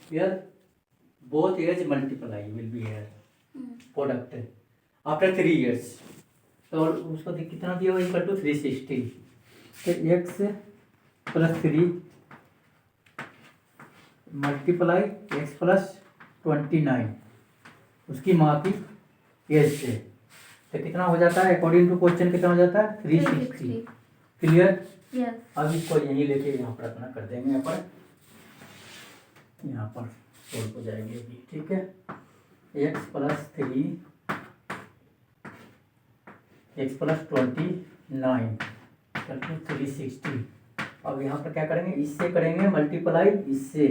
here both age multiply will be here product after 3 years. तो उसको कितना दिया हुआ इक्वल टू 360, तो x plus 3 multiply x plus 29 उसकी माँ की एज से, तो कितना हो जाता है अकॉर्डिंग टू क्वेश्चन, कितना हो जाता है 360। क्लियर? अब इसको यहीं लेके यहाँ पर अपना कर देंगे, यहाँ पर सोल्व हो जाएंगे भी। ठीक है, x प्लस 3 x प्लस 29 360। अब यहाँ पर क्या करेंगे, इससे करेंगे मल्टीप्लाई इससे,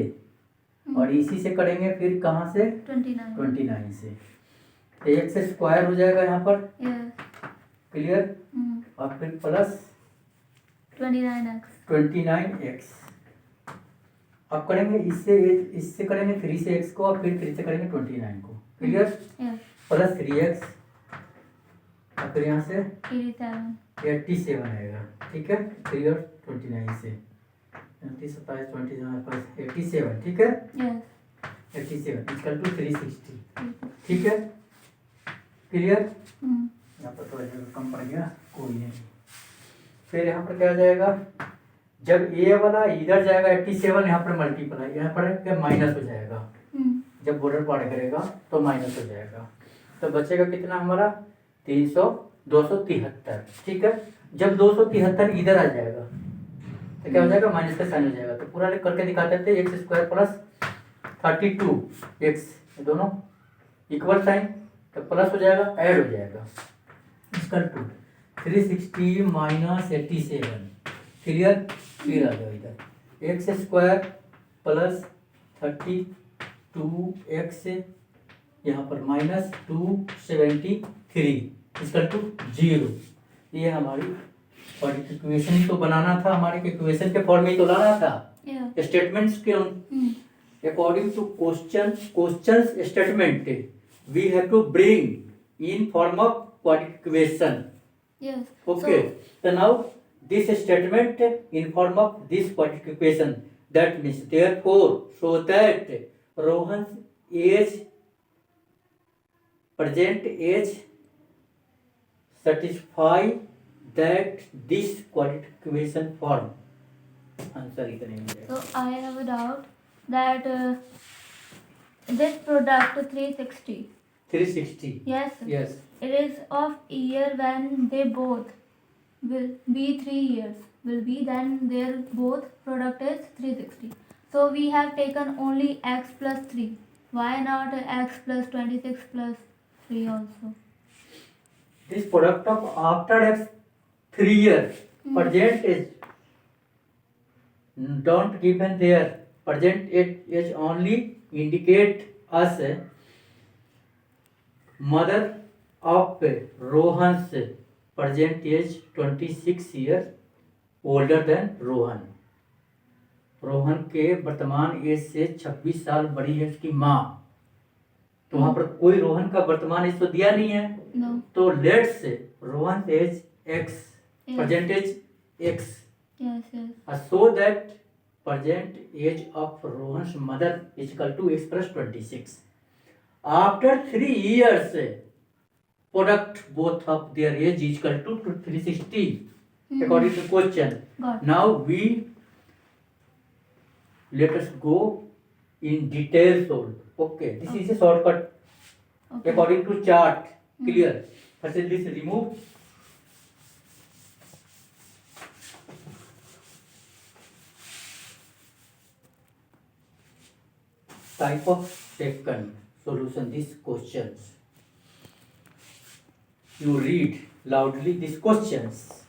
और इसी से करेंगे फिर कहाँ से 29 से, तो x स्क्वायर हो जाएगा यहाँ पर। क्लियर? और फिर प्लस 29x। अब करेंगे इससे करेंगे 3 से x को, और फिर 3 से करेंगे 29 को। क्लियर? प्लस 3x, और फिर यहाँ से 87 आएगा। ठीक है, 3 और 29 से 27 प्लस 87। ठीक है, 87 इक्वल टू 360। ठीक है, क्लियर? यहाँ पर थोड़ा जगह कम पड़ गया, कोई नहीं। फिर यहाँ पर क्या हो जाएगा, जब ए वाला इधर जाएगा 87, यहाँ पर मल्टीप्लाई, यहाँ पर क्या माइनस हो जाएगा, जब बॉर्डर पार करेगा तो माइनस हो जाएगा, तो बचेगा कितना हमारा 273। ठीक है, जब 273 इधर आ जाएगा तो क्या हो जाएगा, माइनस का साइन हो जाएगा, तो पूरा करके दिखाते थे एक्स स्क्वायर प्लस 32x, दोनों इक्वल साइन, तो प्लस हो जाएगा, ऐड हो जाएगा, इसका 360 माइनस 87। क्लियर? फिर आ जाओ इधर एक्स स्क्वायर प्लस 32x, यहाँ पर माइनस 273 इसका 0। ये हमारी इक्वेशन तो बनाना था, हमारे इक्वेशन के फॉर्म में तो लाना था, स्टेटमेंट्स के according to question statement we have to bring in form of quadratic equation. Okay, so now this statement in form of this quadratic equation, that means therefore so that Rohan's age present age satisfy that this quadratic equation form. Answer इतने में। So I have a doubt that this product 360. Yes. It is of year when they both will be 3 years. Will be then their both product is 360. So we have taken only x plus 3. Why not x plus 26 plus 3 also? This product of after x 3 years present age don't given there. Present age only indicate us mother of Rohan's present age 26 years older than Rohan. Rohan के वर्तमान as से 26 साल बड़ी है उसकी माँ। तो वहां पर कोई रोहन का वर्तमान एज तो दिया नहीं है। No. तो let's Rohan age x, present age x, so that present age of Rohan's mother is equal to x plus 26. After 3 years, product both of their age is equal to 360 according to question. Now we let us go in detail solve. Okay, this is a shortcut according to chart. Clear? First this remove. Type of second solution these questions. You read loudly these questions.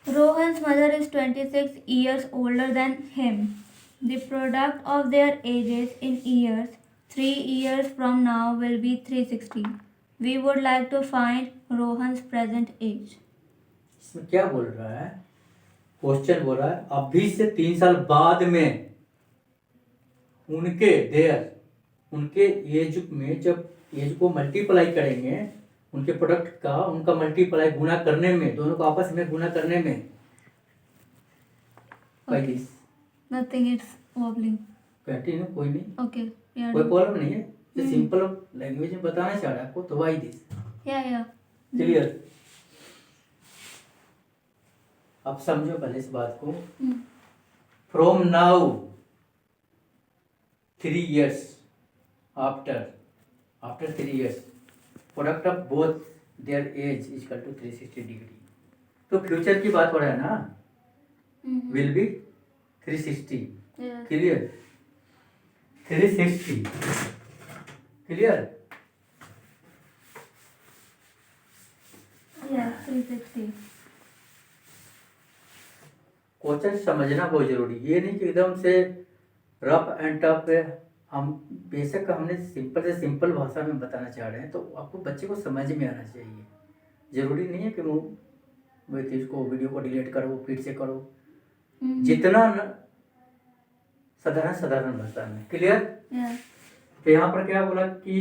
Rohan's mother is 26 years older than him. The product of their ages in years 3 years from now will be 360. We would like to find Rohan's present age. इसमें क्या बोल रहा है? Question बोल रहा है अभी से 3 साल बाद में उनके एज में जब एज को मल्टीप्लाई करेंगे, उनके प्रोडक्ट का उनका मल्टीप्लाई गुना करने में, दोनों को आपस में गुना करने में। Nothing, it's wobbling. कंटिन्यू, कोई नहीं, Okay. Yeah. कोई प्रॉब्लम नहीं है, ये हम्म। सिंपल लैंग्वेज में बताना चाह रहा है आपको, तो वाई दिस, Yeah. क्लियर। आप समझो पहले इस बात को। Hmm. From now 3 years after 3 years product of both their age is equal to 360 degree. तो फ्यूचर की बात हो रहा है ना, Mhm. Will be 360, Yes. Clear, 360, clear. Yes. 360. Question समझना बहुत जरूरी, ये नहीं कि एकदम से रफ एंड टफ है। हम बेशक हमने सिंपल से सिंपल भाषा में बताना चाह रहे हैं, तो आपको बच्चे को समझ में आना चाहिए। जरूरी नहीं है कि वो इसको वीडियो को डिलीट करो फिर से करो, Mhm. जितना साधारण भाषा में, क्लियर। Yes. तो यहाँ पर क्या बोला कि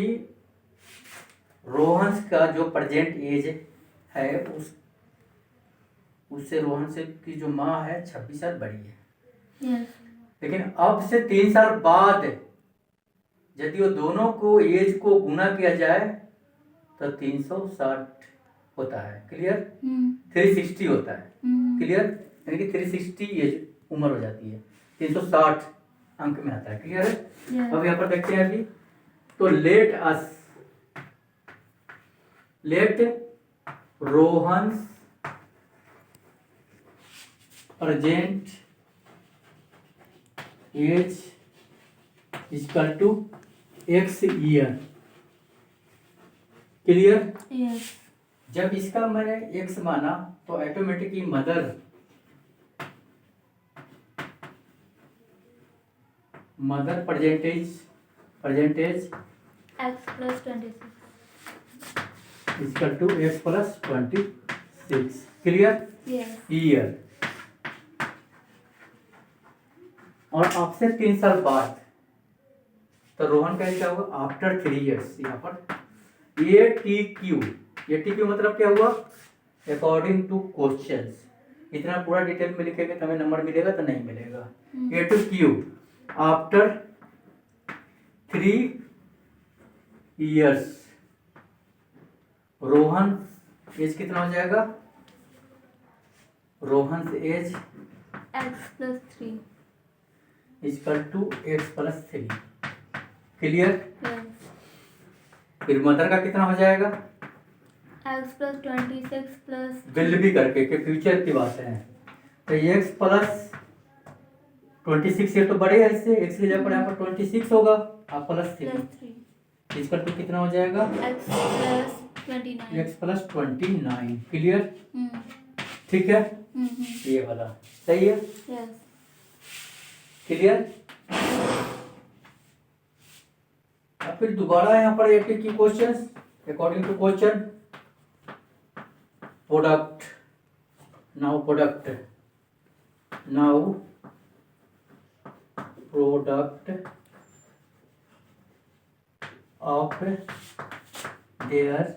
रोहन का जो प्रेजेंट एज है उससे रोहन से की जो माँ है 26 साल बड़ी है। Yes. लेकिन अब से 3 साल बाद यदि वो दोनों को एज को गुना किया जाए तो 360 होता है, क्लियर। Hmm. 360 होता है, Hmm. क्लियर, यानी कि 360 एज उम्र हो जाती है, 360 अंक में आता है, क्लियर है। Yes. अब यहाँ पर देखते हैं अभी, तो let Rohan present age equal to x year, clear. Yes. जब इसका मैंने x माना तो automatically mother present age X plus 26. Equal to x plus 26, clear, Yes. Year. और आपसे 3 साल बाद तो रोहन का क्या हुआ आफ्टर 3 years। यहाँ पर ये टी क्यू मतलब क्या हुआ, अकॉर्डिंग टू क्वेश्चंस। इतना पूरा डिटेल में लिखेंगे तो हमें नंबर मिलेगा तो नहीं मिलेगा। A to Q after 3 years Rohan age कितना हो जाएगा, Rohan age X plus 3. Equal to x plus 3, clear. Yes. फिर मदर का कितना हो जाएगा, X plus 26 plus विल भी करके के फ्यूचर की बात है, तो एक्स प्लस 26, ये तो बड़े है इससे, एक्स की जगह पर यहाँ पर 26 होगा, आप प्लस 3 plus 3. इक्वल टू कितना हो जाएगा, X plus 29. X plus 29, clear, Hmm. ठीक है। Mm-hmm. ये वाला सही है, Yes. क्लियर। अब फिर दोबारा यहाँ पर एक की questions according to question, product now product of their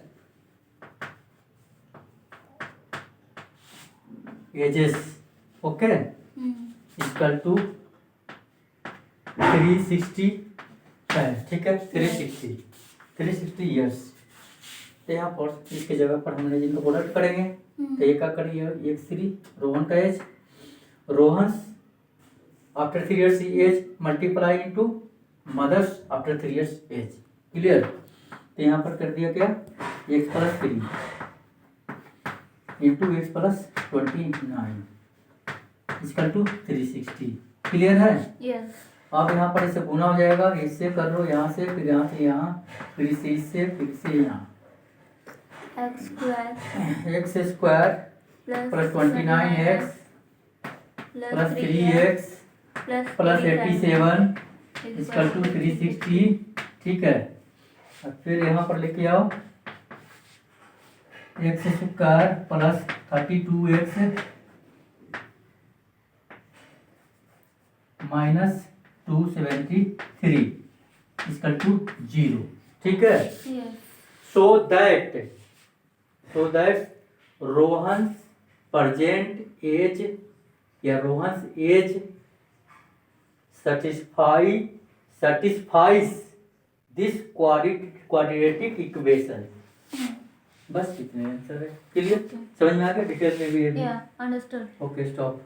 ages, okay, Hmm. Equal to 360 है, ठीक है, 360 ईयर्स। तो यहाँ पर इसके जगह पर हमने जिनको प्रोडक्ट करेंगे तो ये क्या करिए, x3 रोहन का age, Rohan after 3 years age multiply into mother's after 3 years age, clear. तो यहाँ पर कर दिया क्या, x plus 3 into x plus 29 equal to 360, clear है। Yes. अब यहाँ पर इसे गुना हो जाएगा, इससे कर लो यहाँ से, फिर यहाँ से यहाँ, फिर से इससे, फिर से यहाँ, X square x square plus 29x plus 3x plus 87 equal to 360, ठीक है। अब फिर यहाँ पर लेके आओ, x square plus 32x minus 273 equal to 0, ठीक है। Yes. So that Rohan present age या Rohan age satisfies this quadratic equation. बस इतने आंसर है. क्लियर? समझ में आ गया? डिटेल में भी ये भी. Yeah, understood. Okay, stop.